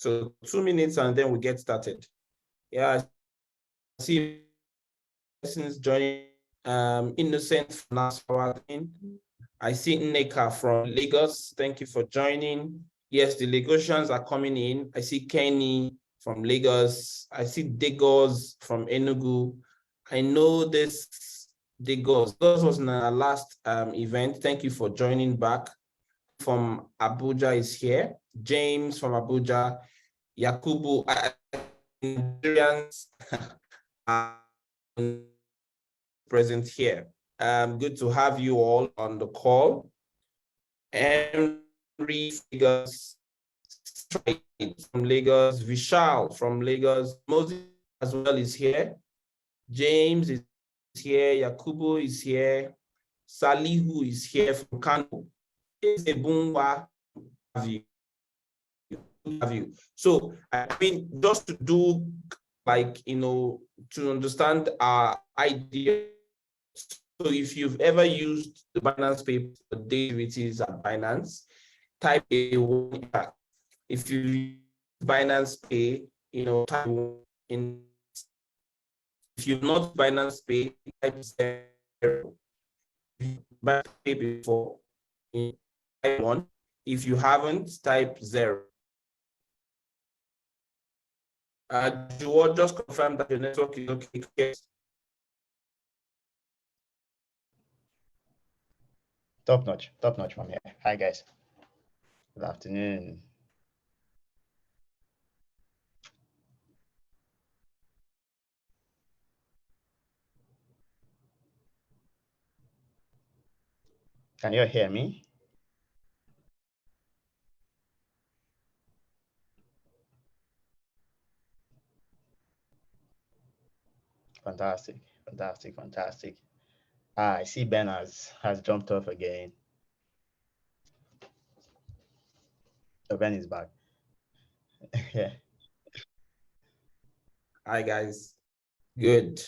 So 2 minutes and then we get started. Yeah, I see persons joining. Innocent from Nasarawa. I see Nneka from Lagos. Thank you for joining. Yes, the Lagosians are coming in. I see Kenny from Lagos. I see Degos from Enugu. I know this Degos. This was in our last event. Thank you for joining back. From Abuja is here. James from Abuja. Yakubu. Nigerians present here. Good to have you all on the call. Henry Figures from Lagos, Vishal from Lagos, Moses as well is here. James is here, Yakubu is here, Salihu is here from Kano. So I mean, just to do to understand our idea. So if you've ever used the Binance Pay for activities at Binance, type A1. If you use Binance Pay, type in. If you've not Binance Pay, type 0. Binance Pay before, type 1. If you haven't, type 0. Do you just confirm that your network is okay? Top notch from here. Hi guys. Good afternoon. Can you hear me? Fantastic. I see Ben has jumped off again. So Ben is back. Yeah. Hi guys. Good.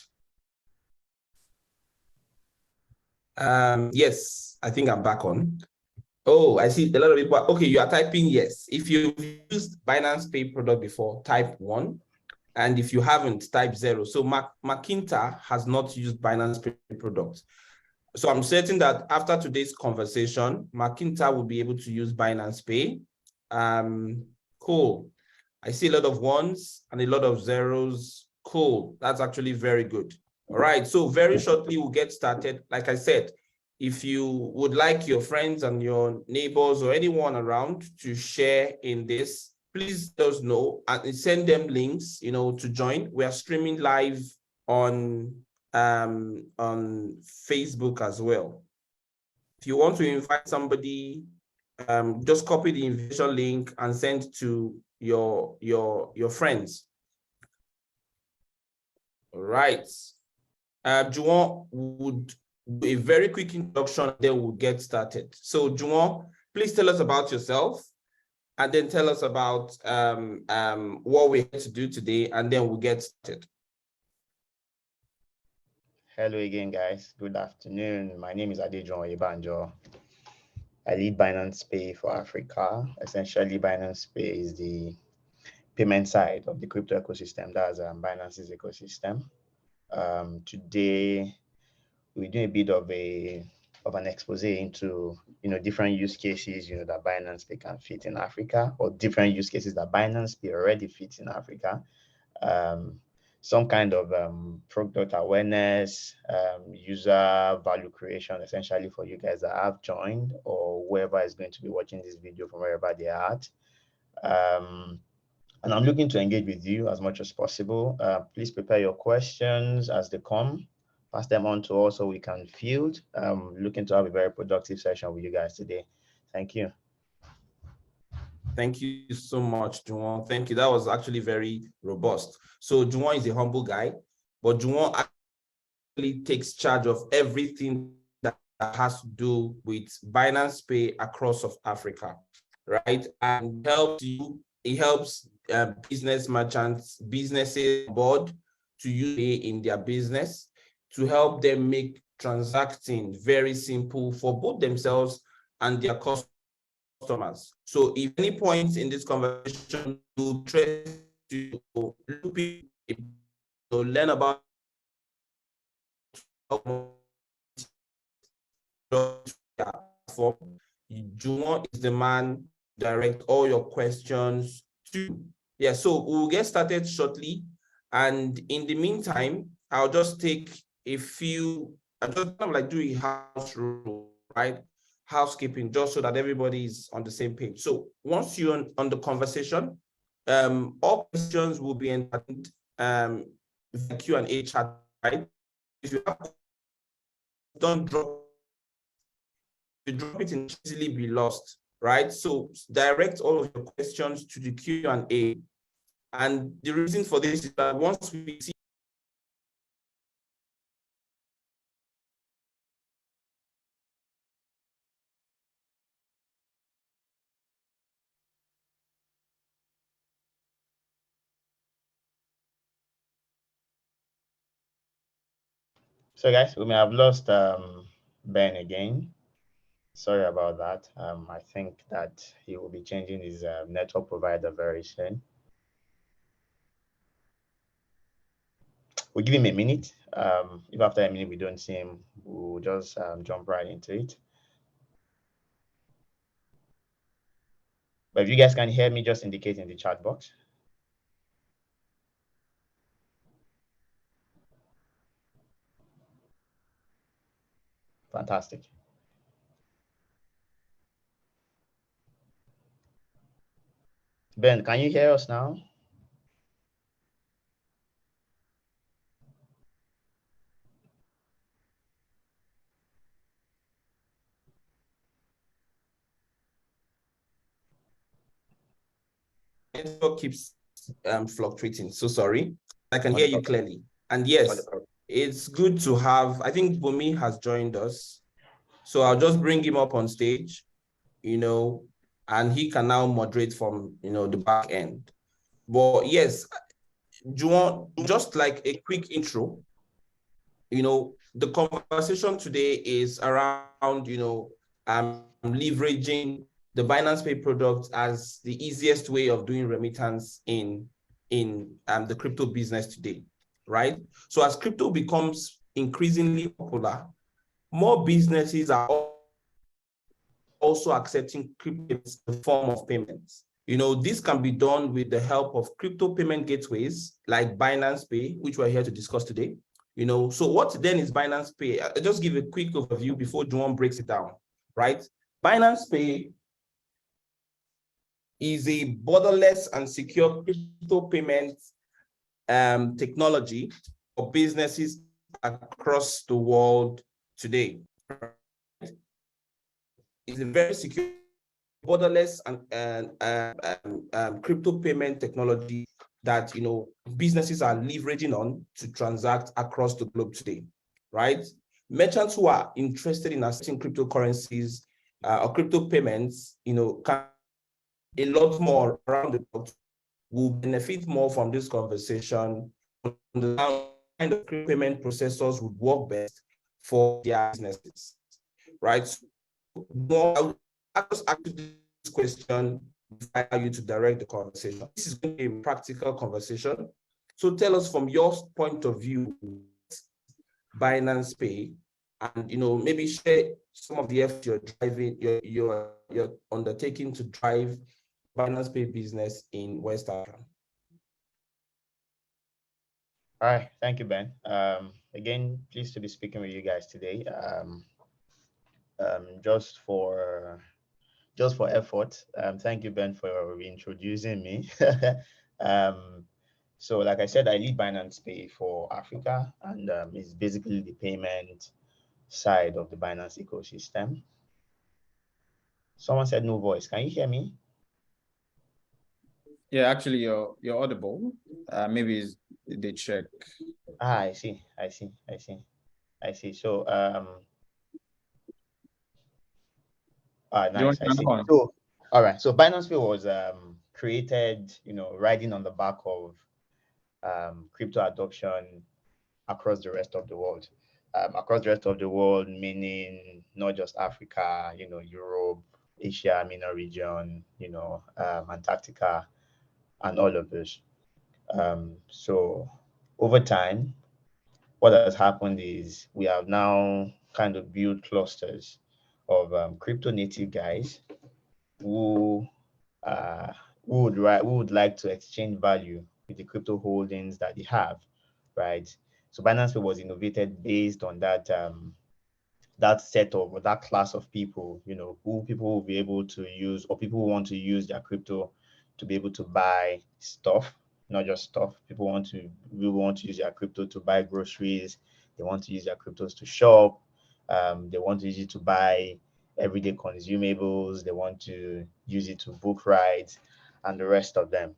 Yes, I think I'm back on. Oh, I see a lot of people. Okay, you are typing yes. If you've used Binance Pay product before, type 1. And if you haven't, type 0. So Makinta has not used Binance Pay product. So I'm certain that after today's conversation, Makinta will be able to use Binance Pay. Cool. I see a lot of 1s and a lot of 0s. Cool. That's actually very good. All right. So very shortly, we'll get started. Like I said, if you would like your friends and your neighbors or anyone around to share in this, please let us know and send them links, to join. We are streaming live on Facebook as well. If you want to invite somebody, just copy the invitation link and send to your friends. All right. Juwon would do a very quick introduction, then we'll get started. So Juwon, please tell us about yourself and then tell us about what we're here to do today, and then we'll get started. Hello again, guys. Good afternoon. My name is Adejuwon Ibanjo. I lead Binance Pay for Africa. Essentially, Binance Pay is the payment side of the crypto ecosystem. That's Binance's ecosystem. Today, we're doing a bit of an expose into different use cases that Binance Pay can fit in Africa, or different use cases that Binance Pay already fits in Africa. Some kind of product awareness, user value creation, essentially for you guys that have joined or whoever is going to be watching this video from wherever they are at. And I'm looking to engage with you as much as possible. Please prepare your questions as they come. Pass them on to us so we can field. Looking to have a very productive session with you guys today. Thank you. Thank you so much, Juwon. Thank you. That was actually very robust. So Juwon is a humble guy, but Juwon actually takes charge of everything that has to do with Binance Pay across of Africa, right? And it helps business merchants, businesses board to use it in their business to help them make transacting very simple for both themselves and their customers. customers. So if any point in this conversation you try to look to learn about platform, Juwon is the man direct all your questions to. Yeah, so we'll get started shortly. And in the meantime, I'll just take a few, I just kind of like do a house rule, right? Housekeeping, just so that everybody is on the same page. So once you're on the conversation, all questions will be entered the Q&A chat, right? If you have, don't drop it and easily be lost, right? So direct all of your questions to the Q&A. And the reason for this is that once we see So guys, we may have lost Ben again. Sorry about that. I think that he will be changing his network provider very soon. We'll give him a minute. If after a minute we don't see him, we'll just jump right into it. But if you guys can hear me, just indicate in the chat box. Fantastic. Ben, can you hear us now? network keeps fluctuating. So sorry. I can hear you clearly. And yes, it's good to have, I think Bumi has joined us. So I'll just bring him up on stage, and he can now moderate from, the back end. But yes, Juwon, just like a quick intro, the conversation today is around, leveraging the Binance Pay product as the easiest way of doing remittance in the crypto business today, right? So as crypto becomes increasingly popular, more businesses are also accepting crypto as a form of payments. This can be done with the help of crypto payment gateways like Binance Pay, which we're here to discuss today. So what then is Binance Pay? I'll just give a quick overview before Juwon breaks it down, right? Binance Pay is a borderless and secure crypto payment technology for businesses across the world today. It's a very secure, borderless and crypto payment technology that businesses are leveraging on to transact across the globe today, right? Merchants who are interested in accepting cryptocurrencies or crypto payments, can a lot more around the world will benefit more from this conversation on the kind of payment processors would work best for their businesses, right? So, I'll just ask this question for you to direct the conversation. This is going to be a practical conversation. So tell us from your point of view, Binance Pay, and maybe share some of the efforts you're driving, you're undertaking to drive Binance Pay business in West Africa. All right, thank you, Ben. Again, pleased to be speaking with you guys today. Just for effort. Thank you, Ben, for introducing me. So like I said, I lead Binance Pay for Africa, and it's basically the payment side of the Binance ecosystem. Someone said no voice. Can you hear me? Yeah, actually, you're audible. Maybe they check. I see. So nice. I see. So all right. So Binance Pay was created, riding on the back of crypto adoption across the rest of the world. Across the rest of the world, meaning not just Africa, Europe, Asia, MENA region, Antarctica, and all of those. So over time, what has happened is we have now kind of built clusters of crypto native guys who uh, who would like to exchange value with the crypto holdings that they have, right? So Binance Pay was innovated based on that set of or that class of people, who people will be able to use, or people who want to use their crypto to be able to buy stuff, not just stuff. People really want to use their crypto to buy groceries. They want to use their cryptos to shop. They want to use it to buy everyday consumables. They want to use it to book rides and the rest of them.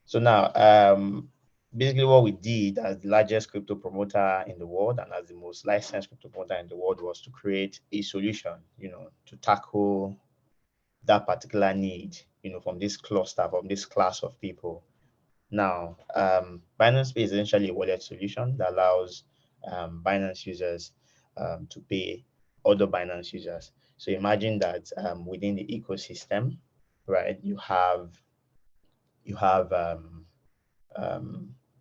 So now, basically what we did as the largest crypto promoter in the world and as the most licensed crypto promoter in the world was to create a solution, to tackle that particular need, from this cluster, from this class of people. Now, Binance Pay is essentially a wallet solution that allows Binance users to pay other Binance users. So imagine that within the ecosystem, right, you have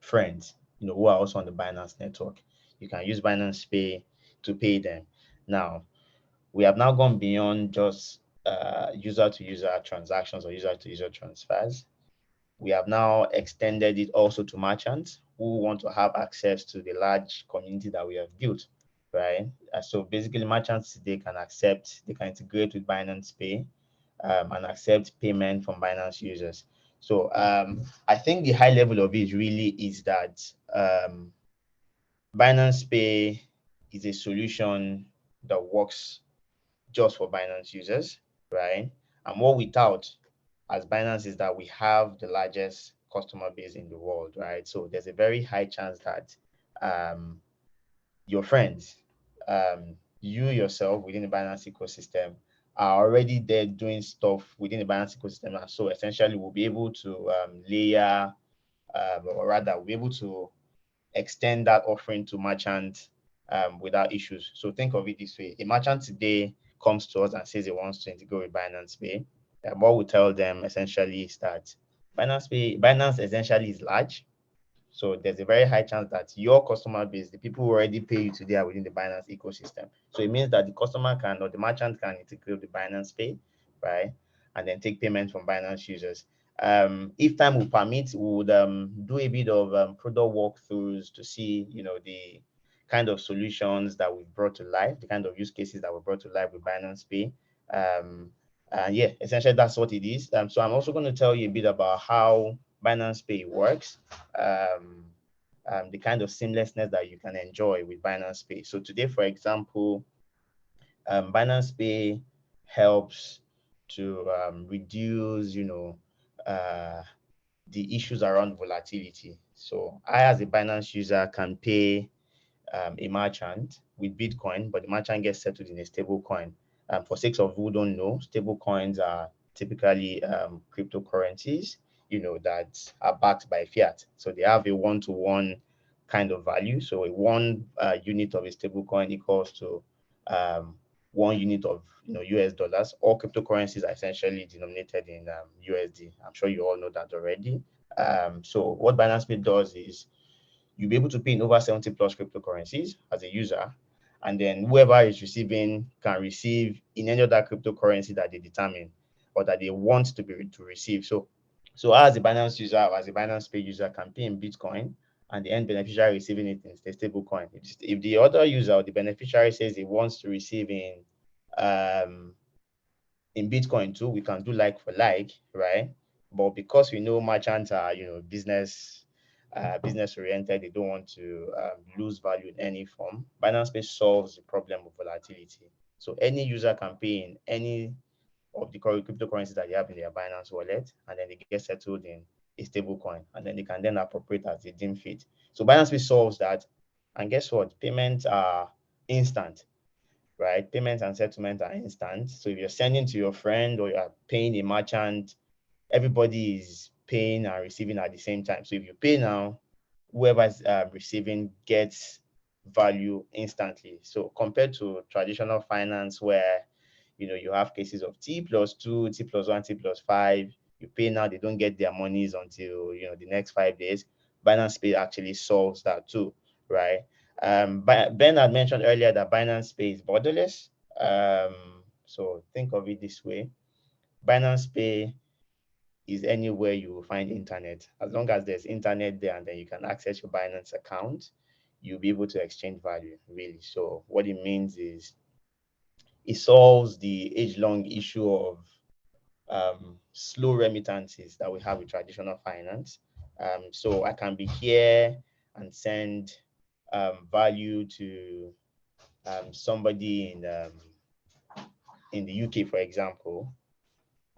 friends, who are also on the Binance network. You can use Binance Pay to pay them. Now, we have now gone beyond just user to user transactions or user to user transfers. We have now extended it also to merchants who want to have access to the large community that we have built, right? So basically, merchants today they can integrate with Binance Pay and accept payment from Binance users. So I think the high level of it really is that Binance Pay is a solution that works just for Binance users, right? And what we tout as Binance is that we have the largest customer base in the world, right? So there's a very high chance that um, your friends, you yourself within the Binance ecosystem are already there doing stuff within the Binance ecosystem. And so essentially we'll be able to layer, or rather we'll be able to extend that offering to merchants without issues. So think of it this way. A merchant today comes to us and says he wants to integrate with Binance Pay. What we tell them essentially is that Binance essentially is large. So there's a very high chance that your customer base, the people who already pay you today, are within the Binance ecosystem. So it means that the customer can, or the merchant can integrate with Binance Pay, right? And then take payment from Binance users. If time will permit, we would do a bit of product walkthroughs to see, the kind of solutions that we've brought to life, the kind of use cases that were brought to life with Binance Pay. And yeah, essentially that's what it is. So I'm also going to tell you a bit about how Binance Pay works, the kind of seamlessness that you can enjoy with Binance Pay. So today, for example, Binance Pay helps to reduce, the issues around volatility. So I, as a Binance user, can pay a merchant with Bitcoin, but the merchant gets settled in a stable coin. For sakes of who don't know, stable coins are typically cryptocurrencies, that are backed by fiat. So they have a one-to-one kind of value. So a one unit of a stable coin equals to 1 unit of US dollars. All cryptocurrencies are essentially denominated in USD. I'm sure you all know that already. So what Binance Pay does is you'll be able to pay in over 70 plus cryptocurrencies as a user. And then whoever is receiving can receive in any other cryptocurrency that they determine or that they want to receive. So as a Binance user or as a Binance Pay user can pay in Bitcoin and the end beneficiary receiving it in a stable coin. If the other user or the beneficiary says he wants to receive um, in Bitcoin too, we can do like for like, right? But because we know merchants are, business oriented, they don't want to lose value in any form. Binance Pay solves the problem of volatility. So any user can pay in any of the cryptocurrencies that they have in their Binance wallet, and then they get settled in a stable coin, and then they can then appropriate as they deem fit. So Binance Pay solves that. And guess what? Payments are instant, right? Payments and settlement are instant. So if you're sending to your friend or you're paying a merchant, everybody is paying and receiving at the same time. So if you pay now, whoever's receiving gets value instantly. So compared to traditional finance where You have cases of T+2, T+1, T+5. You pay now, they don't get their monies until the next 5 days. Binance Pay actually solves that too, right? Ben had mentioned earlier that Binance Pay is borderless. So think of it this way: Binance Pay is anywhere you will find internet. As long as there's internet there and then you can access your Binance account, you'll be able to exchange value, really. So what it means is it solves the age-long issue of slow remittances that we have with traditional finance. So I can be here and send value to somebody in the UK, for example,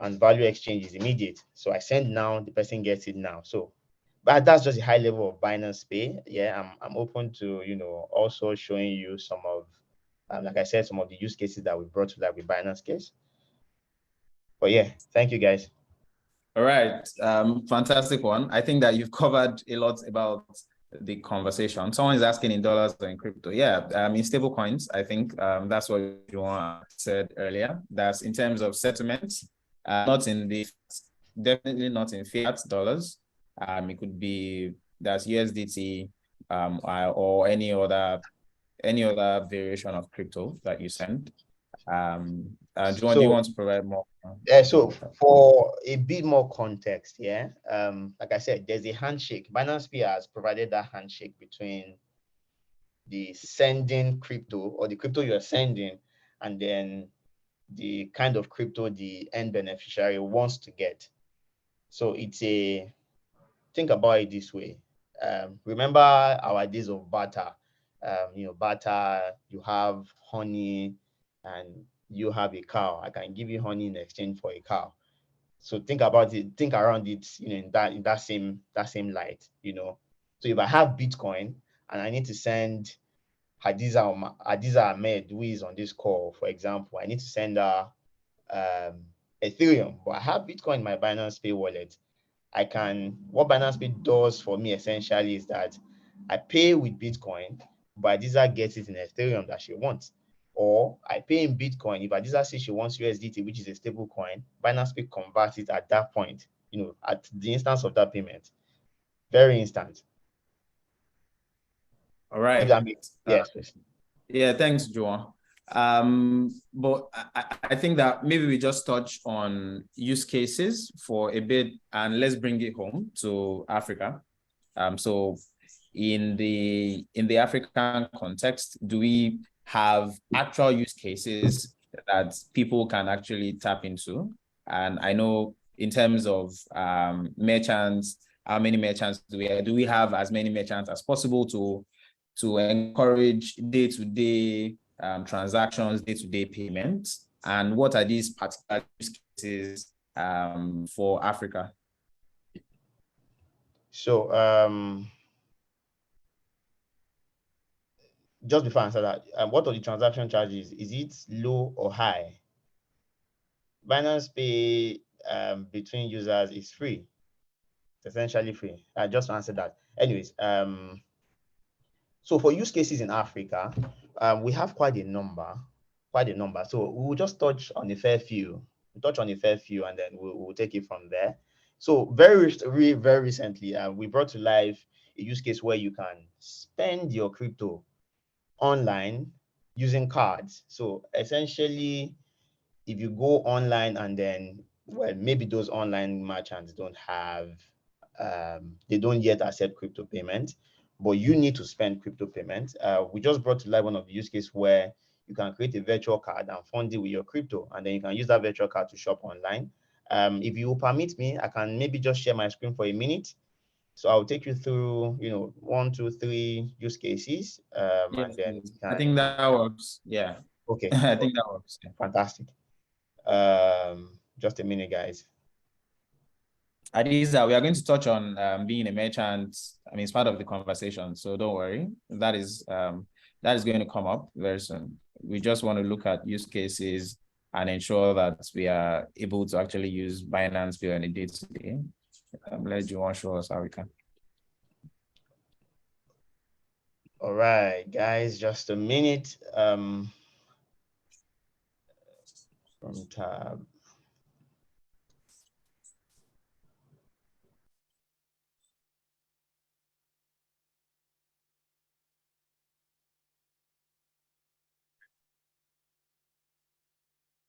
and value exchange is immediate. So I send now, the person gets it now. So, but that's just a high level of Binance Pay. Yeah, I'm open to also showing you some of, like I said, some of the use cases that we brought to life with Binance case. But yeah, thank you guys. All right, fantastic one. I think that you've covered a lot about the conversation. Someone is asking in dollars or in crypto. Yeah, in stable coins, I think that's what you said earlier. That's in terms of settlements, not in the, definitely not in fiat dollars. It could be that's USDT or any other variation of crypto that you send. Juan, do you want to provide more? Yeah, so for a bit more context, like I said, there's a handshake. Binance Pay has provided that handshake between the sending crypto or the crypto you're sending and then the kind of crypto the end beneficiary wants to get. So think about it this way. Remember our days of barter. Barter, you have honey and you have a cow. I can give you honey in exchange for a cow. So think about it, think around it, in that same light. So if I have Bitcoin and I need to send Hadiza Ahmed, who is on this call, for example, I need to send her Ethereum, but I have Bitcoin in my Binance Pay wallet. What Binance Pay does for me essentially is that I pay with Bitcoin, but Hadiza gets it in Ethereum that she wants. Or I pay in Bitcoin. If Hadiza says she wants USDT, which is a stable coin, Binance Pay converts it at that point, at the instance of that payment. Very instant. All right. Yes. Yeah, thanks, Joan. But I think that maybe we just touch on use cases for a bit and let's bring it home to Africa. So in the African context, do we have actual use cases that people can actually tap into? And I know in terms of merchants, how many merchants do we have? Do we have as many merchants as possible to encourage day-to-day transactions, day-to-day payments? And what are these particular use cases for Africa? So just before I answer that, what are the transaction charges? Is it low or high? Binance Pay between users is free. It's essentially free. I just answered that. Anyways, so for use cases in Africa, we have quite a number. So we will just touch on a fair few. And then we'll take it from there. So very recently, we brought to life a use case where you can spend your crypto online using cards. So essentially, if you go online and then, well, maybe those online merchants don't have, they don't yet accept crypto payments, but you need to spend crypto payments. We just brought to life one of the use cases where you can create a virtual card and fund it with your crypto, and then you can use that virtual card to shop online. If you permit me, I can maybe just share my screen for a minute. So I'll take you through, 1, 2, 3 use cases. Yes, and then I think that works. Yeah. Okay. I think that works. Fantastic. Just a minute, guys. Adiza, we are going to touch on being a merchant. I mean, it's part of the conversation, so don't worry. That is going to come up very soon. We just want to look at use cases and ensure that we are able to actually use Binance Pay on a day-to-day. Let you show us how we can. All right, guys, just a minute. from tab.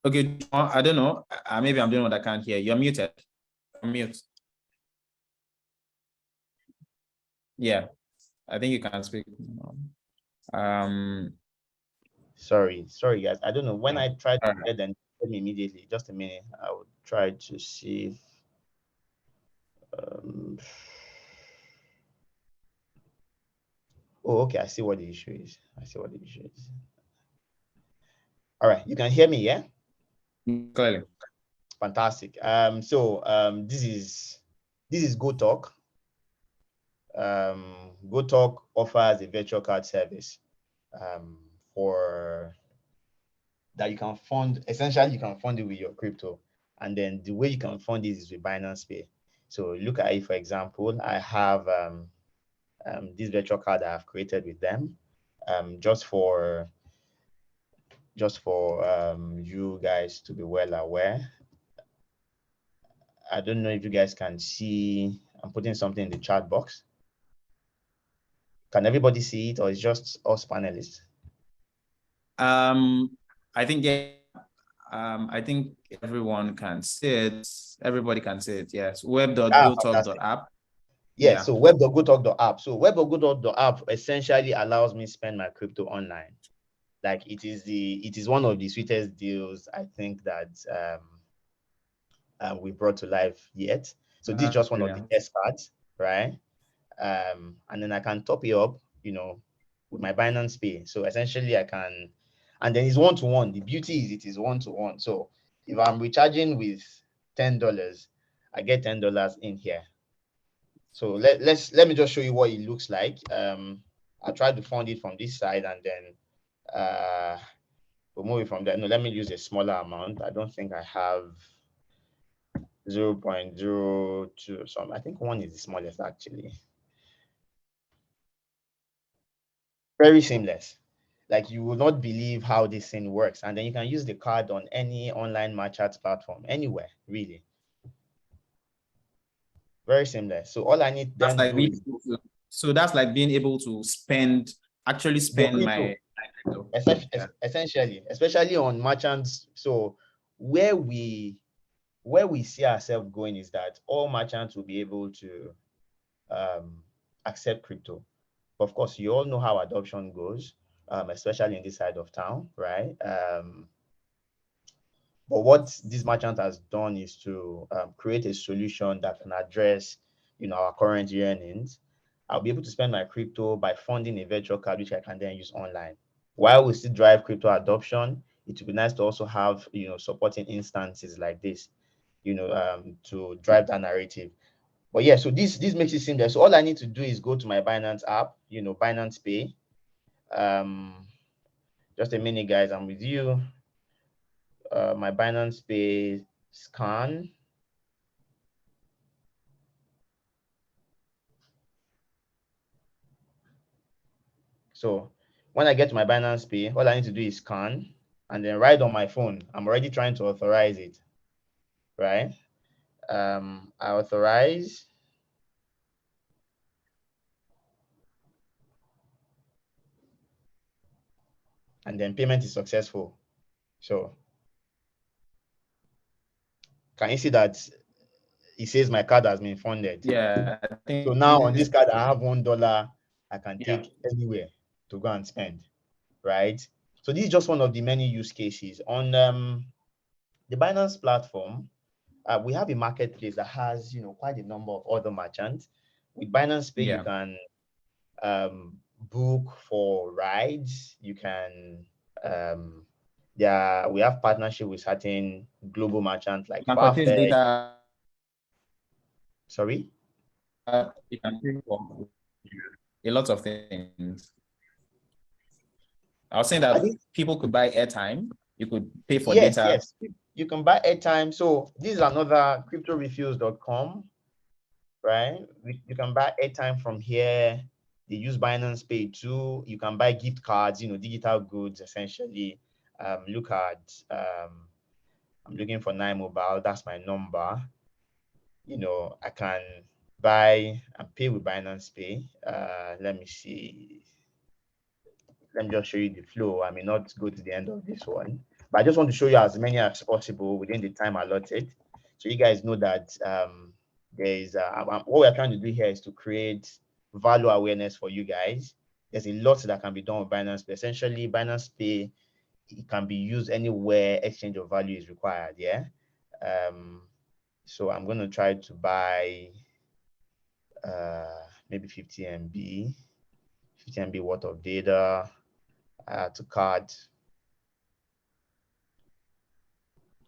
Okay, I don't know. Maybe I'm doing what I can't hear. You're muted. Mute. Yeah, I think you can speak. Sorry, guys. I don't know. When I tried to Right. get them immediately, just a minute. I will try to see. Oh, okay. I see what the issue is. All right. You can hear me, yeah? Clearly. Fantastic. This is GoTalk. GoTalk offers a virtual card service for that you can fund. Essentially, you can fund it with your crypto, and then the way you can fund it is with Binance Pay. So look at it, for example, I have this virtual card that I've created with them, just for you guys to be well aware. I don't know if you guys can see. I'm putting something in the chat box. Can everybody see it, or it's just us panelists? I think I think everyone can see it. Everybody can see it. Yes. Web.gotalk.app. Yeah, so web.gotalk.app. So web.gotalk.app essentially allows me to spend my crypto online. Like it is one of the sweetest deals I think that we brought to life yet. So this is just one of the test cards, right? And then I can top it up, with my Binance Pay. So essentially I can, and then it's one-to-one. The beauty is it is one-to-one. So if I'm recharging with $10, I get $10 in here. So let me just show you what it looks like. I tried to fund it from this side, and then we'll move it from there. No, let me use a smaller amount. I don't think I have 0.02 or something. I think one is the smallest actually. Very seamless. Like you will not believe how this thing works. And then you can use the card on any online merchant platform, anywhere, really. Very seamless. So all I need then to do is, so that's like being able to actually spend my crypto. Essentially, especially on merchants. So where we see ourselves going is that all merchants will be able to accept crypto. Of course, you all know how adoption goes, especially in this side of town, right? But what this merchant has done is to create a solution that can address, our current earnings. I'll be able to spend my crypto by funding a virtual card, which I can then use online. While we still drive crypto adoption, it would be nice to also have, supporting instances like this, to drive that narrative. But yeah, so this makes it seamless. So all I need to do is go to my Binance app, Binance Pay. Just a minute, guys. I'm with you. My Binance Pay scan. So when I get to my Binance Pay, all I need to do is scan, and then right on my phone, I'm already trying to authorize it, right? I authorize. And then payment is successful. So can you see that it says my card has been funded? Yeah. I think so now on this card, I have $1 I can take anywhere to go and spend, right? So this is just one of the many use cases. On the Binance platform, we have a marketplace that has, quite a number of other merchants. With Binance Pay, you can book for rides. You can, we have partnership with certain global merchants like Farfetch. Sorry? You can pay for a lot of things. I was saying that people could buy airtime. You could pay for data. Yes. You can buy airtime. So this is another cryptorefills.com, right? You can buy airtime from here. They use Binance Pay too. You can buy gift cards, digital goods essentially. Look at I'm looking for 9Mobile. That's my number. You know, I can buy and pay with Binance Pay. Let me see. Let me just show you the flow. I may not go to the end of this one, but I just want to show you as many as possible within the time allotted. So you guys know that there is what we're trying to do here is to create value awareness for you guys. There's a lot that can be done with Binance Pay. Essentially, Binance Pay, it can be used anywhere exchange of value is required. Yeah. So I'm going to try to buy maybe 50 MB worth of data to card.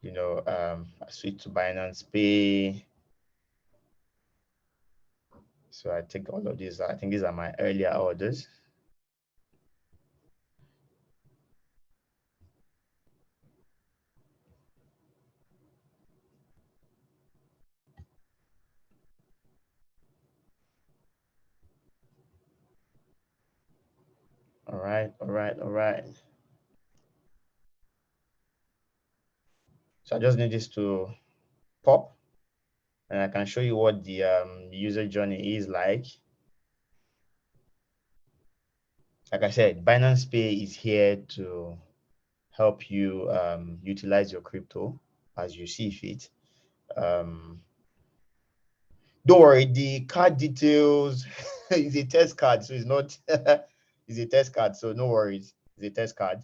You know, I switch to Binance Pay. So I take all of these. I think these are my earlier orders. All right. So I just need this to pop, and I can show you what the user journey is like. Like I said, Binance Pay is here to help you utilize your crypto as you see fit. Don't worry, the card details is a test card, so it's not it's a test card, so no worries. It's a test card.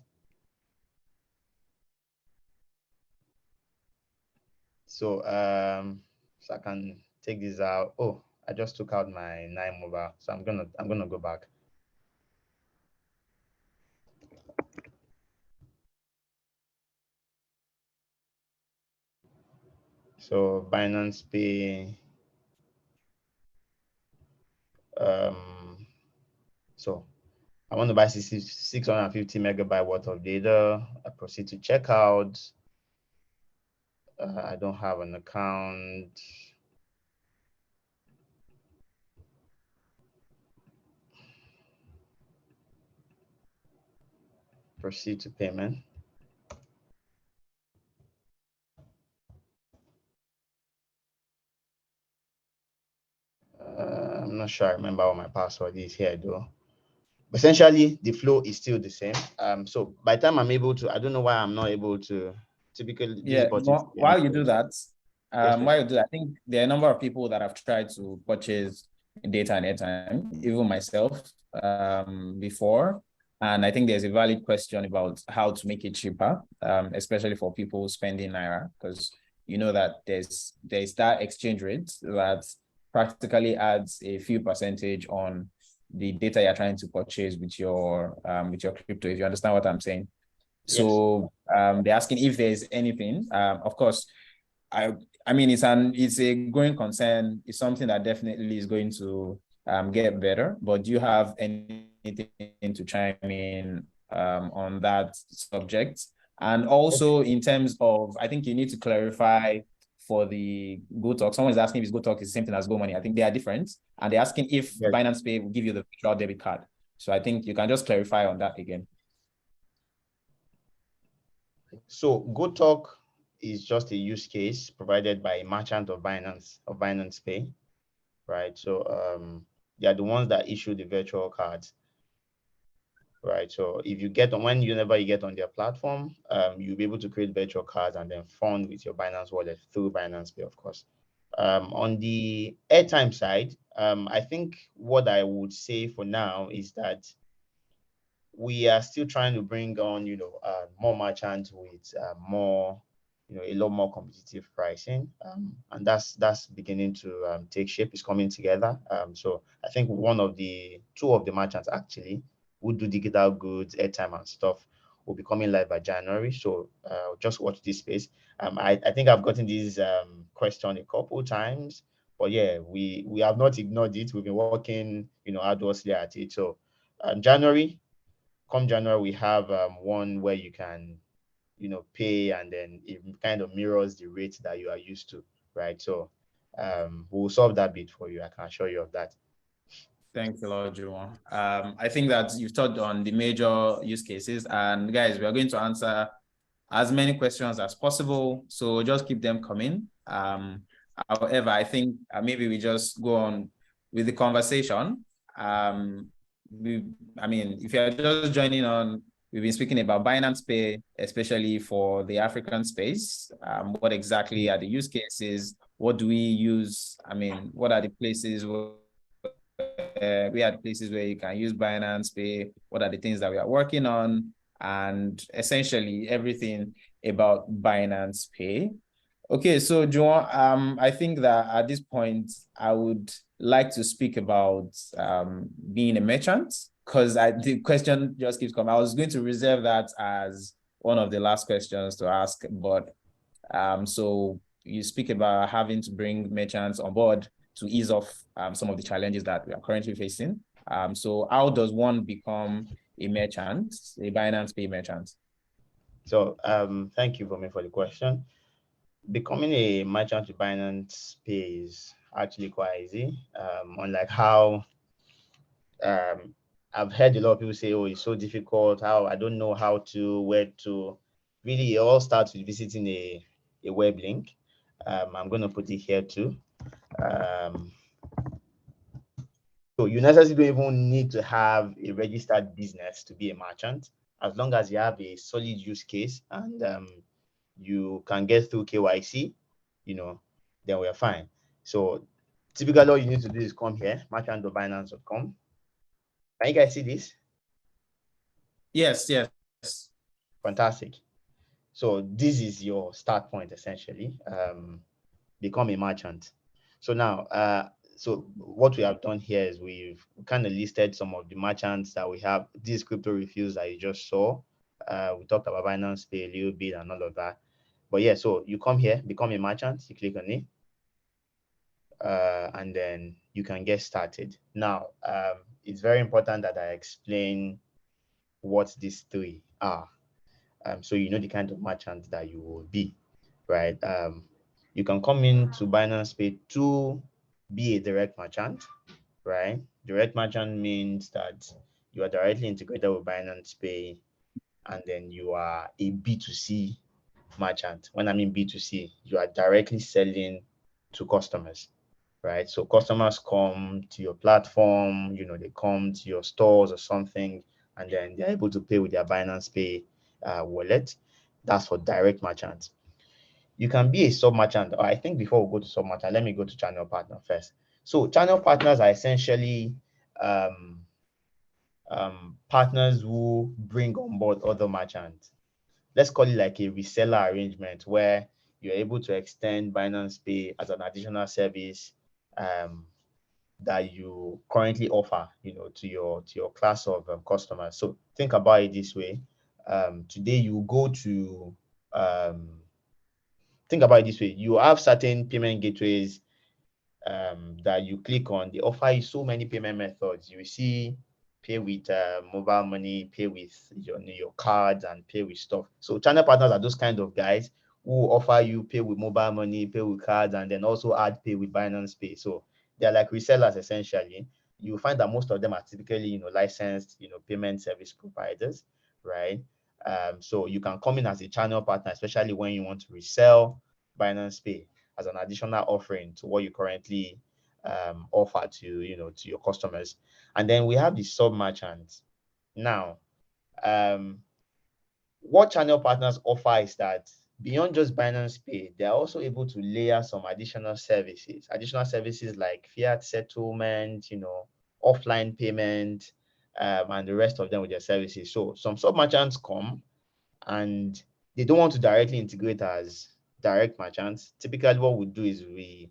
So so I can take this out. Oh, I just took out my 9Mobile, so I'm gonna go back. So Binance Pay. So I want to buy 650 megabyte worth of data. I proceed to checkout. I don't have an account. Proceed to payment. I'm not sure I remember what my password is here though. But essentially, the flow is still the same. So by the time I'm able to, I don't know why I'm not able to typically this button. While you do that, yes, while you do that, I think there are a number of people that have tried to purchase data and airtime, even myself, before. And I think there's a valid question about how to make it cheaper, especially for people spending Naira, because you know that there's that exchange rate that practically adds a few percentage on the data you're trying to purchase with your crypto, if you understand what I'm saying. So they're asking if there's anything. Of course, I mean it's a growing concern. It's something that definitely is going to get better. But do you have anything to chime in on that subject? And also in terms of, I think you need to clarify for the GoTalk. Someone is asking if GoTalk is the same thing as GoMoney. I think they are different, and they're asking if Binance Pay will give you the virtual debit card. So I think you can just clarify on that again. So GoTalk is just a use case provided by a merchant of Binance Pay, right? So they are the ones that issue the virtual cards, right? So if you get on whenever you get on their platform, you'll be able to create virtual cards and then fund with your Binance wallet through Binance Pay, of course. On the airtime side, I think what I would say for now is that we are still trying to bring on, more merchants with more, a lot more competitive pricing, and that's beginning to take shape. It's coming together. So I think two of the merchants actually who do digital goods, airtime and stuff will be coming live by January. So just watch this space. I think I've gotten this question a couple times, but yeah, we have not ignored it. We've been working, arduously at it. So come January, we have one where you can, pay, and then it kind of mirrors the rate that you are used to, right? So we'll solve that bit for you. I can assure you of that. Thanks a lot, Juwon. I think that you've touched on the major use cases, and guys, we are going to answer as many questions as possible. So just keep them coming. However, I think maybe we just go on with the conversation. I mean, if you're just joining on, we've been speaking about Binance Pay, especially for the African space. What exactly are the use cases? What do we use? I mean, what are the places where we are the places where you can use Binance Pay? What are the things that we are working on? And essentially everything about Binance Pay. Okay, so Juan, I think that at this point, I would like to speak about being a merchant, because the question just keeps coming. I was going to reserve that as one of the last questions to ask, but so you speak about having to bring merchants on board to ease off some of the challenges that we are currently facing. So how does one become a merchant, a Binance Pay merchant? So thank you, Bomi, for the question. Becoming a merchant to Binance Pay is actually quite easy. Unlike how I've heard a lot of people say, oh, it's so difficult, how I don't know how to, where to. Really, it all starts with visiting a web link. I'm going to put it here too. So you necessarily don't even need to have a registered business to be a merchant, as long as you have a solid use case and you can get through KYC, then we're fine. So typically all you need to do is come here, merchant.binance.com. Can you guys see this? Yes. Fantastic. So this is your start point, essentially. Become a merchant. So now, so what we have done here is we've kind of listed some of the merchants that we have. These crypto reviews that you just saw. We talked about Binance Pay a little bit and all of that. But yeah, so you come here, become a merchant, you click on it, and then you can get started. Now, it's very important that I explain what these three are. So you know the kind of merchant that you will be, right? You can come into Binance Pay to be a direct merchant, right? Direct merchant means that you are directly integrated with Binance Pay, and then you are a B2C merchant. When I mean B2C, you are directly selling to customers, right? So customers come to your platform, they come to your stores or something, and then they're able to pay with their Binance Pay wallet. That's for direct merchants. You can be a sub merchant, or I think before we go to sub merchant, let me go to channel partner first. So channel partners are essentially partners who bring on board other merchants. Let's call it like a reseller arrangement where you're able to extend Binance Pay as an additional service that you currently offer, to your class of customers. So think about it this way. Today you go to think about it this way. You have certain payment gateways that you click on. They offer you so many payment methods. You see pay with mobile money, pay with your cards, and pay with stuff. So channel partners are those kind of guys who offer you pay with mobile money, pay with cards, and then also add pay with Binance Pay. So they're like resellers essentially. You find that most of them are typically licensed payment service providers, right? So you can come in as a channel partner, especially when you want to resell Binance Pay as an additional offering to what you currently offer to your customers. And then we have the sub merchants. Now, what channel partners offer is that beyond just Binance Pay, they're also able to layer some additional services like fiat settlement, offline payment, and the rest of them with their services. So some sub merchants come and they don't want to directly integrate as direct merchants. Typically, what we do is we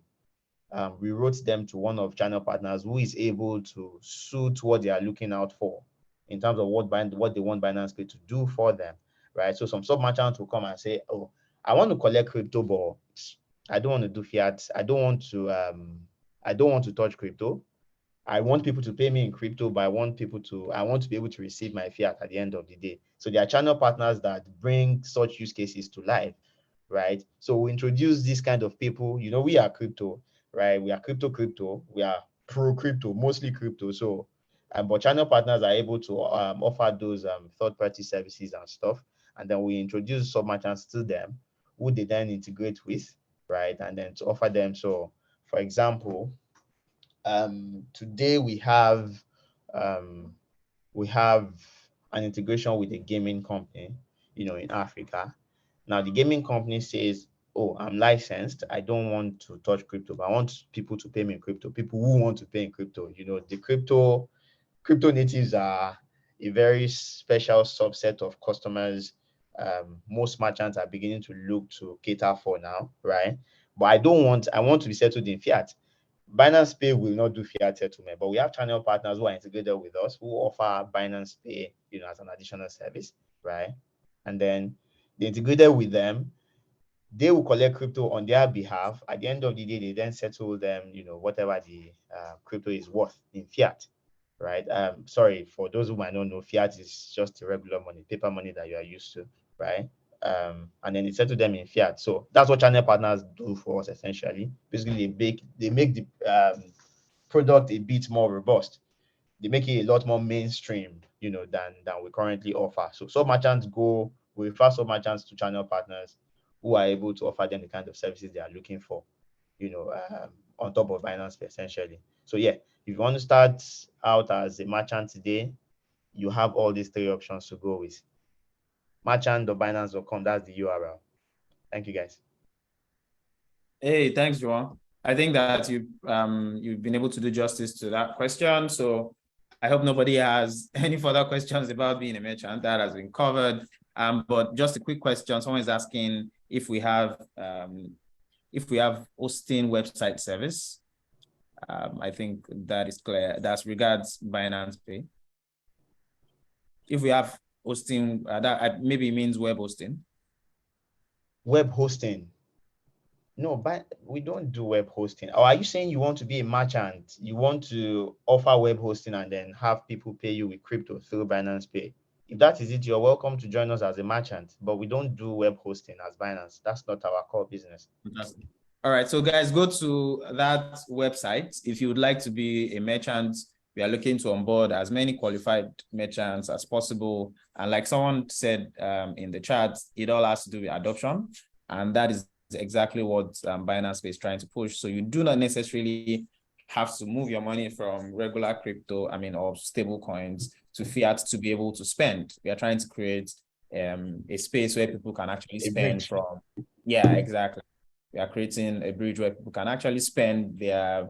route them to one of channel partners who is able to suit what they are looking out for in terms of what they want Binance Pay to do for them, right? So some sub merchants will come and say, "Oh, I want to collect crypto, but I don't want to do fiat. I don't want to touch crypto. I want people to pay me in crypto, but I want to be able to receive my fiat at the end of the day." So there are channel partners that bring such use cases to life, right? So we introduce this kind of people. We are crypto, right? We are crypto. We are pro crypto, mostly crypto. So, but channel partners are able to offer those third-party services and stuff. and then we introduce sub-merchants to them, who they then integrate with, right? And then to offer them. So, for example, today we have um, an integration with a gaming company, in Africa. Now the gaming company says, "Oh, I'm licensed. I don't want to touch crypto, but I want people to pay me in crypto. People who want to pay in crypto, the crypto natives are a very special subset of customers. Most merchants are beginning to look to cater for now, right? But I want to be settled in fiat. Binance Pay will not do fiat settlement, but we have channel partners who are integrated with us who offer Binance Pay, as an additional service, right? And then they integrated with them. They will collect crypto on their behalf. At the end of the day, they then settle them, whatever the crypto is worth in fiat, right? Sorry, for those who might not know, fiat is just the regular money, paper money that you are used to, right? And then they settle them in fiat. So that's what channel partners do for us essentially. Basically, they make the product a bit more robust. They make it a lot more mainstream, than we currently offer. So some merchants we refer some merchants to channel partners who are able to offer them the kind of services they are looking for, on top of Binance Pay, essentially. So yeah, if you want to start out as a merchant today, you have all these three options to go with. Merchant.binance.com, that's the URL. Thank you, guys. Hey, thanks, Joan. I think that you've been able to do justice to that question. So I hope nobody has any further questions about being a merchant. That has been covered. But just a quick question. Someone is asking if we have hosting website service. I think that is clear. That's regards Binance Pay. If we have hosting, that maybe means web hosting. Web hosting. No, but we don't do web hosting. Or are you saying you want to be a merchant? You want to offer web hosting and then have people pay you with crypto through Binance Pay? If that is it, you're welcome to join us as a merchant, but we don't do web hosting as Binance. That's not our core business. Fantastic. All right, so guys, go to that website. If you would like to be a merchant, we are looking to onboard as many qualified merchants as possible. And like someone said in the chat, it all has to do with adoption. And that is exactly what Binance Pay is trying to push. So you do not necessarily have to move your money from regular crypto, or stable coins to fiat to be able to spend. We are trying to create a space where people can actually spend from. Yeah, exactly. We are creating a bridge where people can actually spend their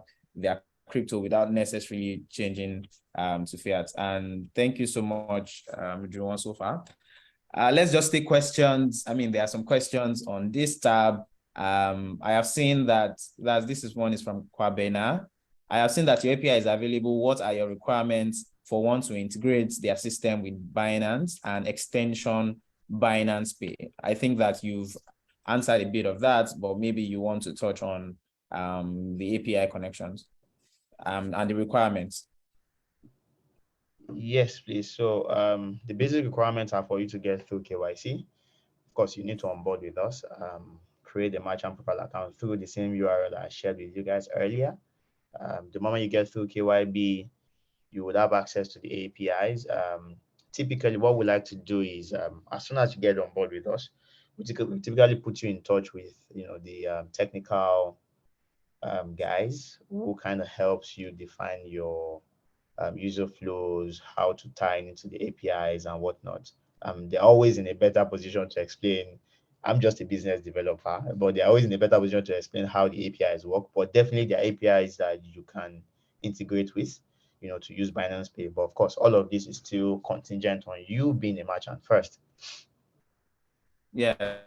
crypto without necessarily changing to fiat. And thank you so much, Juan, so far. Let's just take questions. There are some questions on this tab. I have seen that this one is from Kwabena. I have seen that your API is available. What are your requirements for one to integrate their system with Binance and extension Binance Pay? I think that you've answered a bit of that, but maybe you want to touch on the API connections and the requirements. Yes, please. So the basic requirements are for you to get through KYC. Of course, you need to onboard with us, create a merchant profile account through the same URL that I shared with you guys earlier. The moment you get through KYB, you would have access to the APIs. Typically, what we like to do is, as soon as you get on board with us, we typically put you in touch with, the technical guys who kind of helps you define your user flows, how to tie into the APIs and whatnot. They're always in a better position to explain. I'm just a business developer, but they're always in a better position to explain how the APIs work. But definitely there are APIs that you can integrate with, to use Binance Pay. But of course, all of this is still contingent on you being a merchant first. Yeah.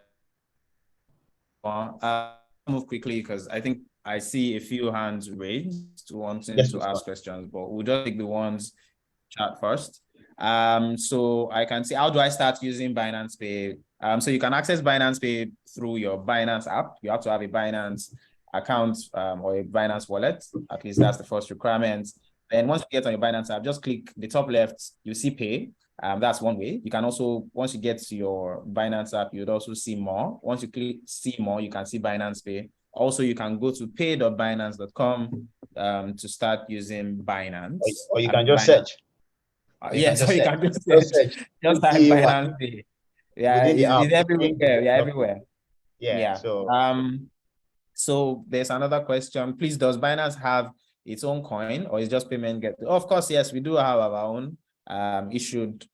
Move quickly because I think I see a few hands raised wanting to ask questions, but we'll just take the ones chat first. So I can see, how do I start using Binance Pay? So you can access Binance Pay through your Binance app. You have to have a Binance account or a Binance wallet. At least that's the first requirement. And once you get on your Binance app, just click the top left, you see Pay. That's one way. You can also, once you get to your Binance app, you'd also see more. Once you click see more, you can see Binance Pay. Also, you can go to pay.binance.com to start using Binance. Or you can just search. Yes, so you can just search. Just type Binance Pay. Yeah, within the app. it's everywhere. Yeah, everywhere. Yeah. Yeah. So So there's another question. Please, does Binance have its own coin or is just payment gateway? Of course, yes, we do have our own issued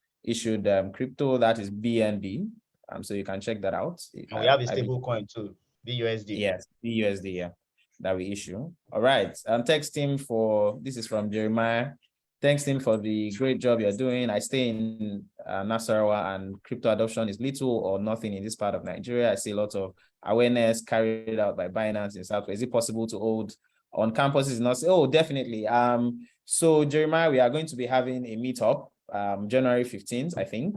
crypto that is BNB. So you can check that out. and we have a stable coin too, BUSD. Yes, BUSD, yeah, that we issue. All right. Thanks team for this is from Jeremiah. Thanks team for the great job you're doing. I stay in Nasarawa and crypto adoption is little or nothing in this part of Nigeria. I see a lot of awareness carried out by Binance in South. Is it possible to hold on campuses? Not oh, definitely. So Jeremiah, we are going to be having a meetup January 15th, I think,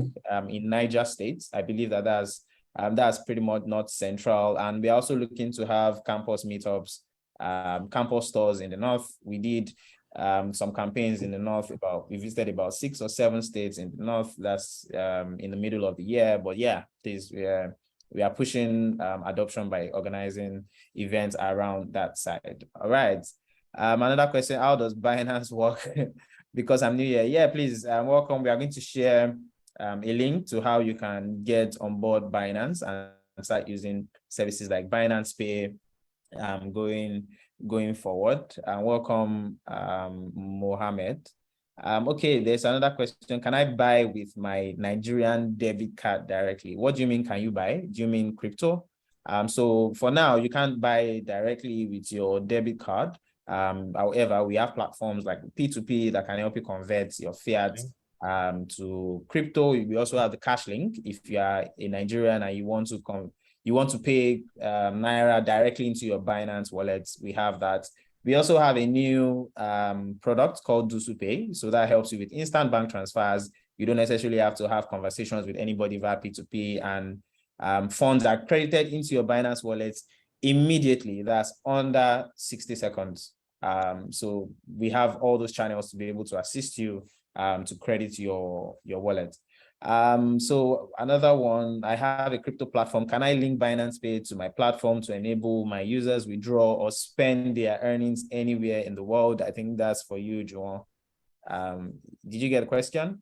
in Niger State. I believe that's pretty much not central. And we're also looking to have campus meetups, campus stores in the north. We did some campaigns in the north. We visited about 6 or 7 states in the north. That's in the middle of the year. But yeah, we are pushing adoption by organizing events around that side. All right. Another question: how does Binance work? Because I'm new here. Yeah, please welcome. We are going to share a link to how you can get on board Binance and start using services like Binance Pay going forward. Welcome, Mohammed. Okay, there's another question. Can I buy with my Nigerian debit card directly? What do you mean, can you buy? Do you mean crypto? So for now, you can't buy directly with your debit card. However, we have platforms like P2P that can help you convert your fiat to crypto. We also have the cash link. If you are a Nigerian and you want to pay Naira directly into your Binance wallet, we have that. We also have a new product called BinancePay. So that helps you with instant bank transfers. You don't necessarily have to have conversations with anybody via P2P, and funds are credited into your Binance wallet immediately. That's under 60 seconds. So we have all those channels to be able to assist you to credit your wallet. So another one, I have a crypto platform. Can I link Binance Pay to my platform to enable my users withdraw or spend their earnings anywhere in the world? I think that's for you, Joan. Did you get a question?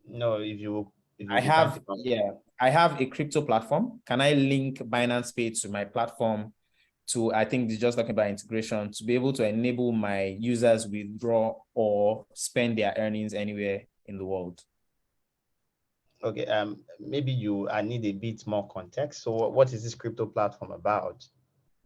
No, if you I have a crypto platform. Can I link Binance Pay to my platform to, I think it's just talking about integration, to be able to enable my users withdraw or spend their earnings anywhere in the world? Okay, maybe I need a bit more context. So what is this crypto platform about?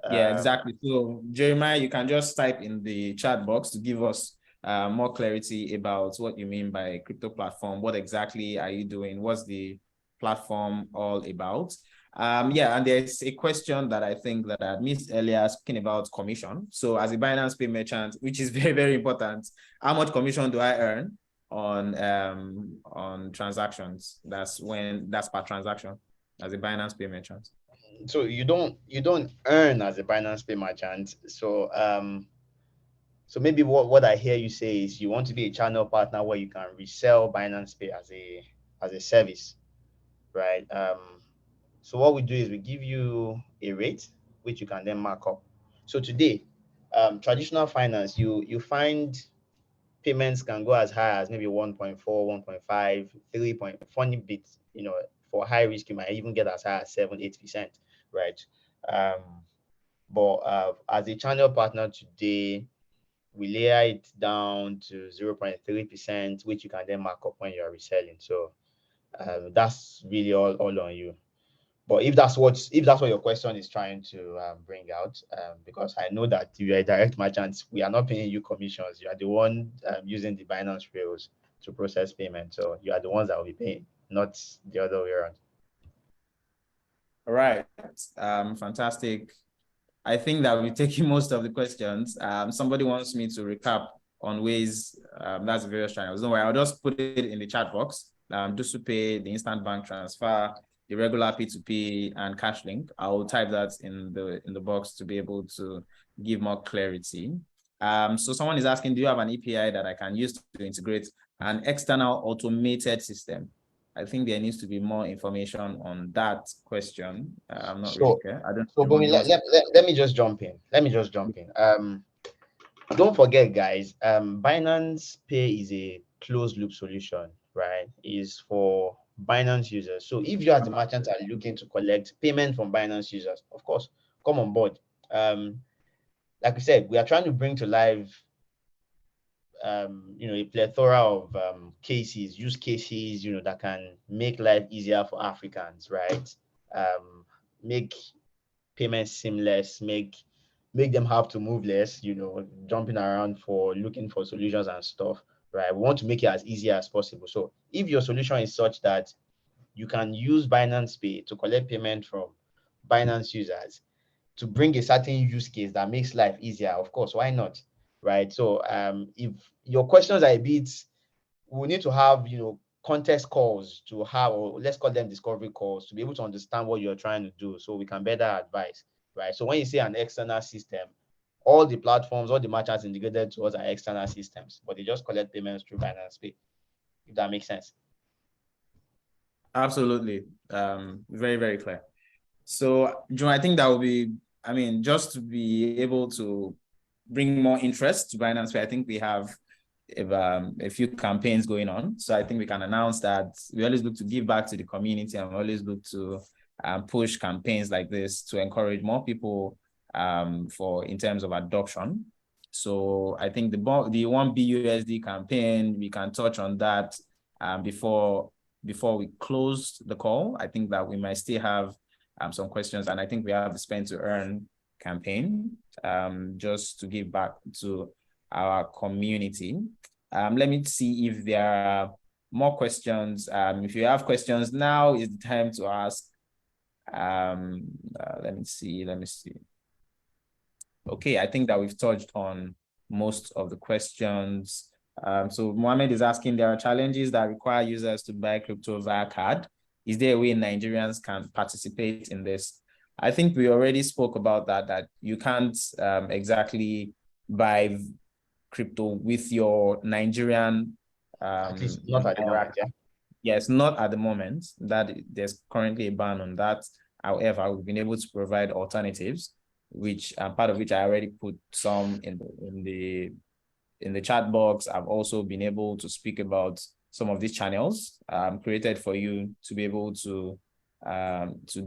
Yeah, exactly. So Jeremiah, you can just type in the chat box to give us more clarity about what you mean by crypto platform. What exactly are you doing? What's the platform all about? Yeah, and there's a question that I think that I missed earlier, speaking about commission. So as a Binance Pay merchant, which is very, very important, how much commission do I earn on transactions? That's per transaction as a Binance Pay merchant. So you don't earn as a Binance Pay merchant. So so maybe what I hear you say is you want to be a channel partner where you can resell Binance Pay as a service, right? So what we do is we give you a rate which you can then mark up. So today, traditional finance, you find payments can go as high as maybe 1.4, 1.5, 3 point funny bits, for high risk, you might even get as high as 7-8%, right? But as a channel partner today, we layer it down to 0.3%, which you can then mark up when you're reselling. So that's really all on you. But if that's what your question is trying to bring out, because I know that if you're a direct merchant, we are not paying you commissions. You are the one using the Binance rails to process payment. So you are the ones that will be paying, not the other way around. All right. Fantastic. I think that we're taking most of the questions. Somebody wants me to recap on ways, that's various channels. Don't worry, I'll just put it in the chat box. BinancePay, the instant bank transfer, the regular P2P, and cash link. I'll type that in the box to be able to give more clarity. So someone is asking, do you have an API that I can use to integrate an external automated system? I think there needs to be more information on that question. I'm not really clear. I don't. So, Bumi, let me just jump in. Don't forget, guys. Binance Pay is a closed loop solution, right? Is for Binance users. So if you as the merchant are looking to collect payment from Binance users, of course, come on board. Like we said, we are trying to bring to life a plethora of cases, use cases, that can make life easier for Africans, right? Make payments seamless, make them have to move less, jumping around for looking for solutions and stuff, right? We want to make it as easy as possible. So if your solution is such that you can use Binance Pay to collect payment from Binance users to bring a certain use case that makes life easier, of course, why not? Right. So if your questions are a bit, we need to have, context calls to have, or let's call them discovery calls, to be able to understand what you're trying to do so we can better advise. Right. So when you say an external system, all the platforms, all the merchants integrated to us are external systems, but they just collect payments through Binance Pay, if that makes sense. Absolutely. Very, very clear. So, John, I think that will be, just to be able to bring more interest to Binance Pay, I think we have a few campaigns going on. So I think we can announce that we always look to give back to the community, and we always look to push campaigns like this to encourage more people in terms of adoption. So I think the 1 BUSD campaign, we can touch on that before we close the call. I think that we might still have some questions, and I think we have the Spend to Earn campaign just to give back to our community. Let me see if there are more questions. If you have questions, now is the time to ask. Let me see. Okay, I think that we've touched on most of the questions. So Mohammed is asking, there are challenges that require users to buy crypto via card. Is there a way Nigerians can participate in this? I think we already spoke about that you can't exactly buy crypto with your Nigerian. At least not at the moment, yeah. Yes, not at the moment. That there's currently a ban on that. However, we've been able to provide alternatives, which part of which I already put some in the chat box. I've also been able to speak about some of these channels created for you to be able to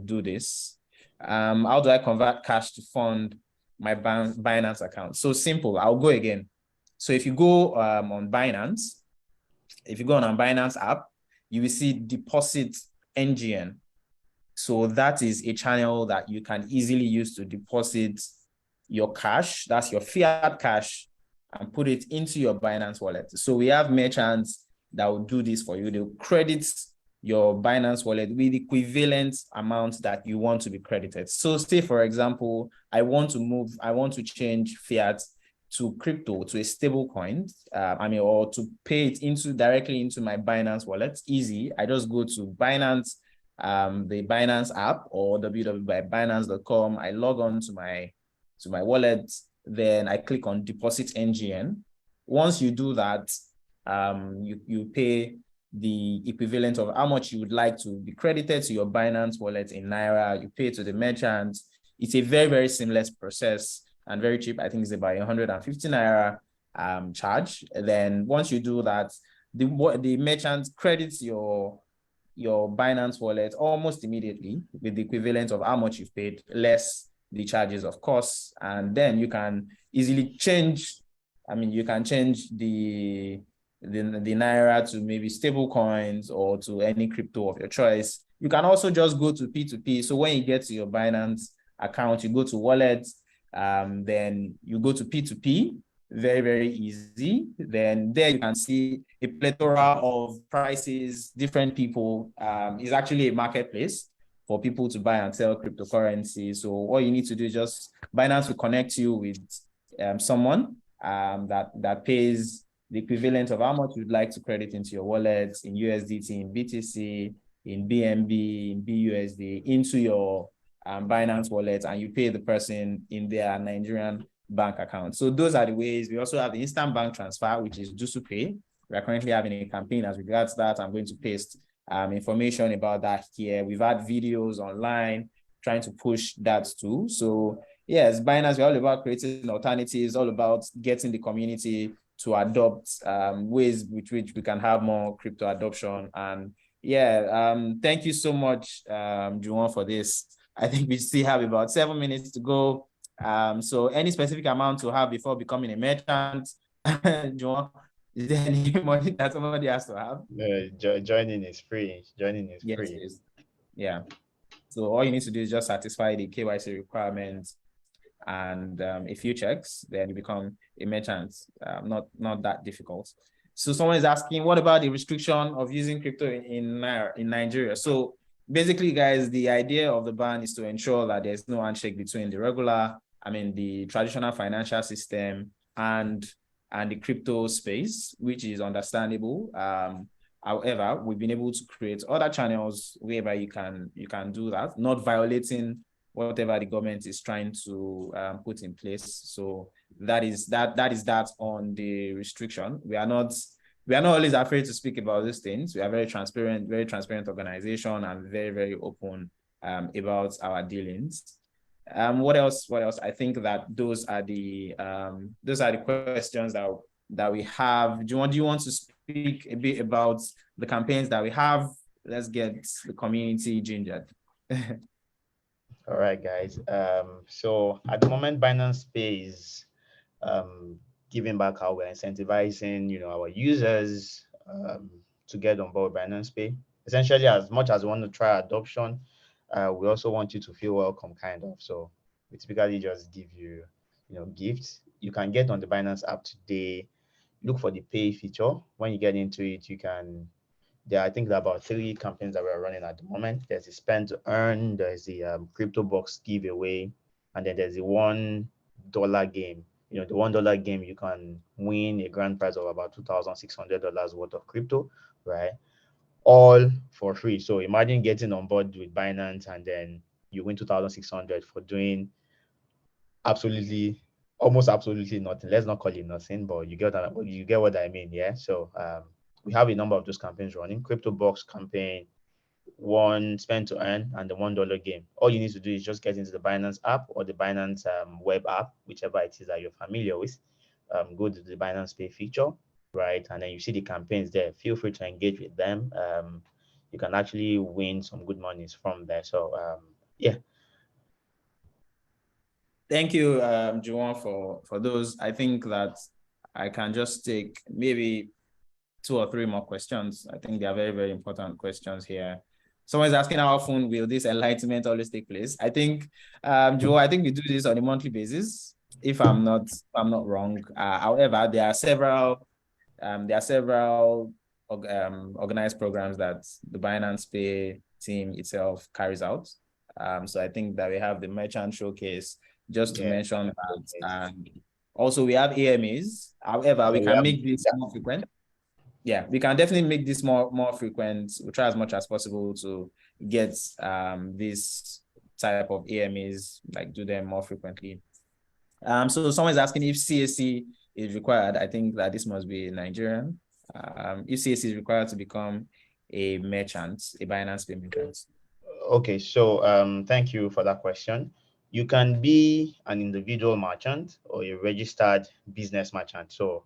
do this. How do I convert cash to fund my Binance account? So simple. I'll go again. So if you go on Binance, if you go on a Binance app, you will see deposit NGN. So that is a channel that you can easily use to deposit your cash, that's your fiat cash, and put it into your Binance wallet. So we have merchants that will do this for you. They'll credit your Binance wallet with equivalent amounts that you want to be credited. So say, for example, I want to change fiat to crypto, to a stable coin, or to pay it directly into my Binance wallet. Easy. I just go to Binance, the Binance app, or www.binance.com. I log on to my wallet, then I click on deposit NGN. Once you do that, you pay the equivalent of how much you would like to be credited to your Binance wallet in Naira. You pay to the merchant. It's a very, very seamless process and very cheap. I think it's about 150 Naira charge. And then once you do that, the merchant credits your Binance wallet almost immediately with the equivalent of how much you've paid, less the charges, of course. And then you can easily change. You can change the Naira to maybe stable coins or to any crypto of your choice. You can also just go to P2P. So when you get to your Binance account, you go to wallets, then you go to P2P, very, very easy. Then there you can see a plethora of prices, different people. It's actually a marketplace for people to buy and sell cryptocurrency. So all you need to do is just Binance will connect you with someone that pays the equivalent of how much you'd like to credit into your wallet in USDT, in BTC, in BNB, in BUSD, into your Binance wallet, and you pay the person in their Nigerian bank account. So those are the ways. We also have the instant bank transfer, which is DusuPay. We are currently having a campaign as regards that. I'm going to paste information about that here. We've had videos online trying to push that too. So yes, Binance, we're all about creating alternatives, all about getting the community to adopt ways with which we can have more crypto adoption and Thank you so much, Juwon, for this. I think we still have about 7 minutes to go. So any specific amount to have before becoming a merchant, Juwon, is there any money that somebody has to have? Joining is free. Joining is Yes, free. yes. Yeah. So all you need to do is just satisfy the KYC requirements and a few checks, then you become a merchant. Not that difficult. So someone is asking, what about the restriction of using crypto in Nigeria? So basically, guys, the idea of the ban is to ensure that there's no handshake between the traditional financial system and the crypto space, which is understandable. However, we've been able to create other channels whereby you can do that, not violating whatever the government is trying to put in place. So that is that on the restriction. We are not always afraid to speak about these things. We are very transparent organization and very, very open about our dealings. What else? I think that those are the questions that we have. Do you want to speak a bit about the campaigns that we have? Let's get the community gingered. All right, guys. So at the moment, Binance Pay is giving back how we're incentivizing, our users to get on board Binance Pay. Essentially, as much as we want to try adoption, we also want you to feel welcome, kind of. So we typically just give you, gifts. You can get on the Binance app today. Look for the pay feature. When you get into it, I think there are about 3 campaigns that we're running at the moment. There's the spend to earn, there's the crypto box giveaway, and then there's the $1 game. The $1 game, you can win a grand prize of about $2,600 worth of crypto, right? All for free. So imagine getting on board with Binance and then you win 2,600 for doing almost absolutely nothing. Let's not call it nothing, but you get what I mean, yeah. So we have a number of those campaigns running. Crypto box campaign, one spend to earn, and the $1 game. All you need to do is just get into the Binance app or the Binance web app, whichever it is that you're familiar with. Go to the Binance Pay feature, right? And then you see the campaigns there. Feel free to engage with them. You can actually win some good monies from there. So yeah. Thank you, Juwon, for those. I think that I can just take maybe 2 or 3 more questions. I think they are very, very important questions here. Someone's asking how often will this enlightenment always take place? I think, Joe, I think we do this on a monthly basis, if I'm not wrong. However, there are several organized programs that the Binance Pay team itself carries out. So I think that we have the merchant showcase, just to mention that. And also we have AMAs. However, we can make this more frequent. Yeah, we can definitely make this more frequent. We'll try as much as possible to get this type of AMAs, like do them more frequently. So someone's asking if CAC is required. I think that this must be Nigerian. If CAC is required to become a merchant, a Binance Pay merchant. Okay, so thank you for that question. You can be an individual merchant or a registered business merchant. So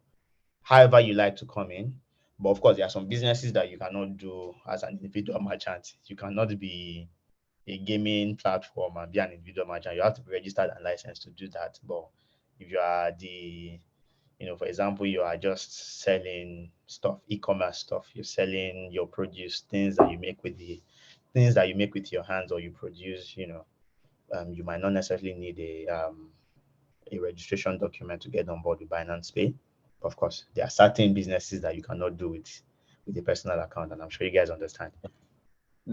however you like to come in. But of course, there are some businesses that you cannot do as an individual merchant. You cannot be a gaming platform and be an individual merchant. You have to be registered and licensed to do that. But if you are for example, you are just selling stuff, e-commerce stuff, you're selling your produce, things that you make with your hands or you produce, you might not necessarily need a registration document to get on board with Binance Pay. Of course, there are certain businesses that you cannot do with a personal account, and I'm sure you guys understand.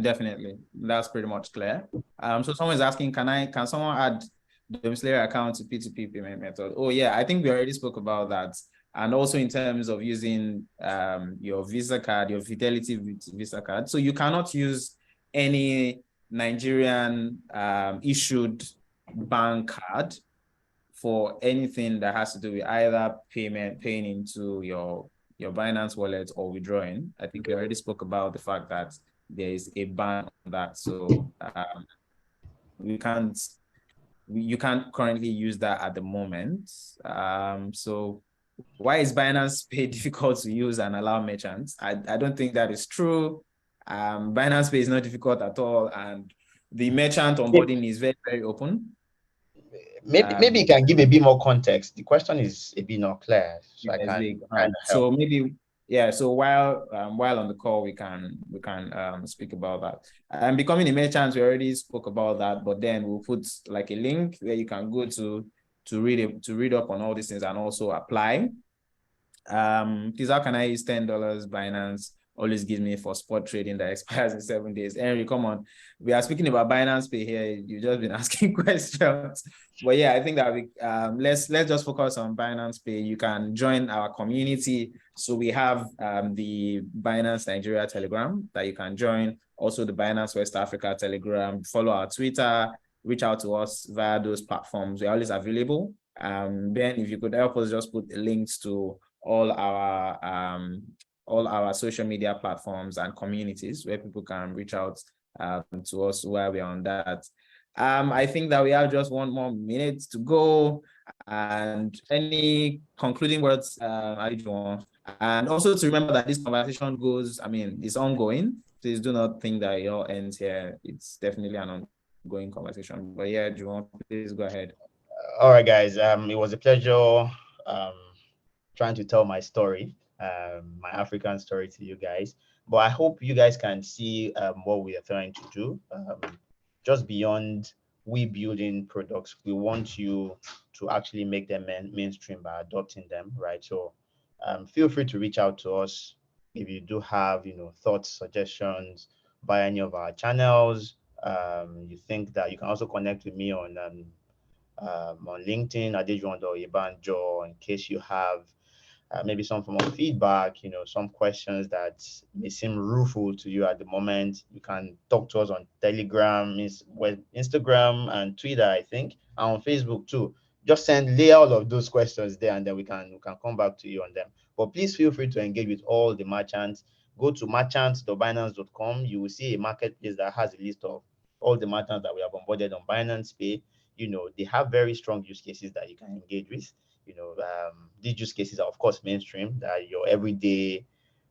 Definitely, that's pretty much clear. So someone is asking, can someone add domiciliary account to P2P payment method? Oh yeah, I think we already spoke about that. And also in terms of using your Visa card, your Fidelity Visa card. So you cannot use any Nigerian issued bank card for anything that has to do with either paying into your Binance wallet or withdrawing. I think we already spoke about the fact that there is a ban on that. So you can't currently use that at the moment. So why is Binance Pay difficult to use and allow merchants? I don't think that is true. Binance Pay is not difficult at all, and the merchant onboarding is very, very open. Maybe you can give a bit more context. The question is a bit not clear, so I can All right. kind of help. So maybe, yeah. So while on the call, we can speak about that. And becoming a merchant, we already spoke about that, but then we'll put like a link where you can go to read up on all these things and also apply. Please, how can I use $10 Binance? Always gives me for spot trading that expires in 7 days. Henry, come on. We are speaking about Binance Pay here. You've just been asking questions. But yeah, I think that we let's just focus on Binance Pay. You can join our community. So we have the Binance Nigeria Telegram that you can join. Also the Binance West Africa Telegram. Follow our Twitter. Reach out to us via those platforms. We're always available. Ben, if you could help us just put the links to all our social media platforms and communities where people can reach out to us while we're on that. I think that we have just 1 more minute to go. And any concluding words, and also to remember that this conversation it's ongoing. Please do not think that it all ends here. It's definitely an ongoing conversation. But yeah, Juwon, please go ahead. All right, guys. It was a pleasure trying to tell my story, my African story to you guys. But I hope you guys can see what we are trying to do. Just beyond we building products, we want you to actually make them mainstream by adopting them, right? So feel free to reach out to us if you do have, thoughts, suggestions via any of our channels. You think that you can also connect with me on LinkedIn, Adejuan.Ibanjo, in case you have maybe some form of feedback, some questions that may seem rueful to you at the moment. You can talk to us on Telegram, Instagram, and Twitter, I think, and on Facebook too. Just lay all of those questions there, and then we can come back to you on them. But please feel free to engage with all the merchants. Go to merchants.binance.com. You will see a marketplace that has a list of all the merchants that we have onboarded on Binance Pay. They have very strong use cases that you can engage with. These use cases are, of course, mainstream, that your everyday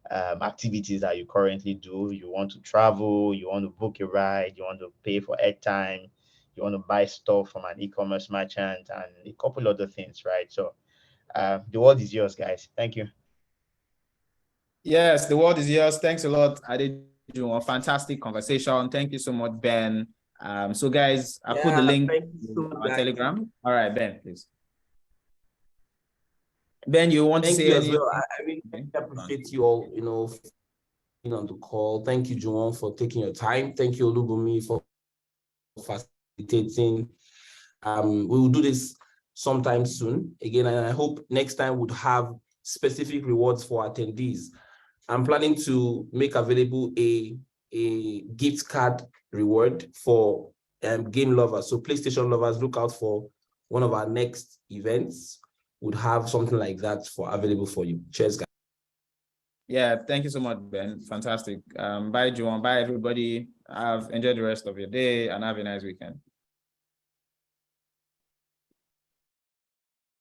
activities that you currently do. You want to travel, you want to book a ride, you want to pay for airtime, you want to buy stuff from an e-commerce merchant, and a couple other things, right? So the world is yours, guys. Thank you. Yes, the world is yours. Thanks a lot, Adejuwon. Fantastic conversation. Thank you so much, Ben. So guys, I put the link to our Telegram. All right, Ben, please. Ben, you want to say anything? Thank you as well. I really appreciate you all, being on the call. Thank you, Juwon, for taking your time. Thank you, Olubunmi, for facilitating. We will do this sometime soon again, and I hope next time we'd have specific rewards for attendees. I'm planning to make available a gift card reward for game lovers. So PlayStation lovers, look out for one of our next events. Would have something like that available for you. Cheers, guys. Yeah, thank you so much, Ben. Fantastic. Bye, Juwon. Bye, everybody. Enjoy the rest of your day and have a nice weekend.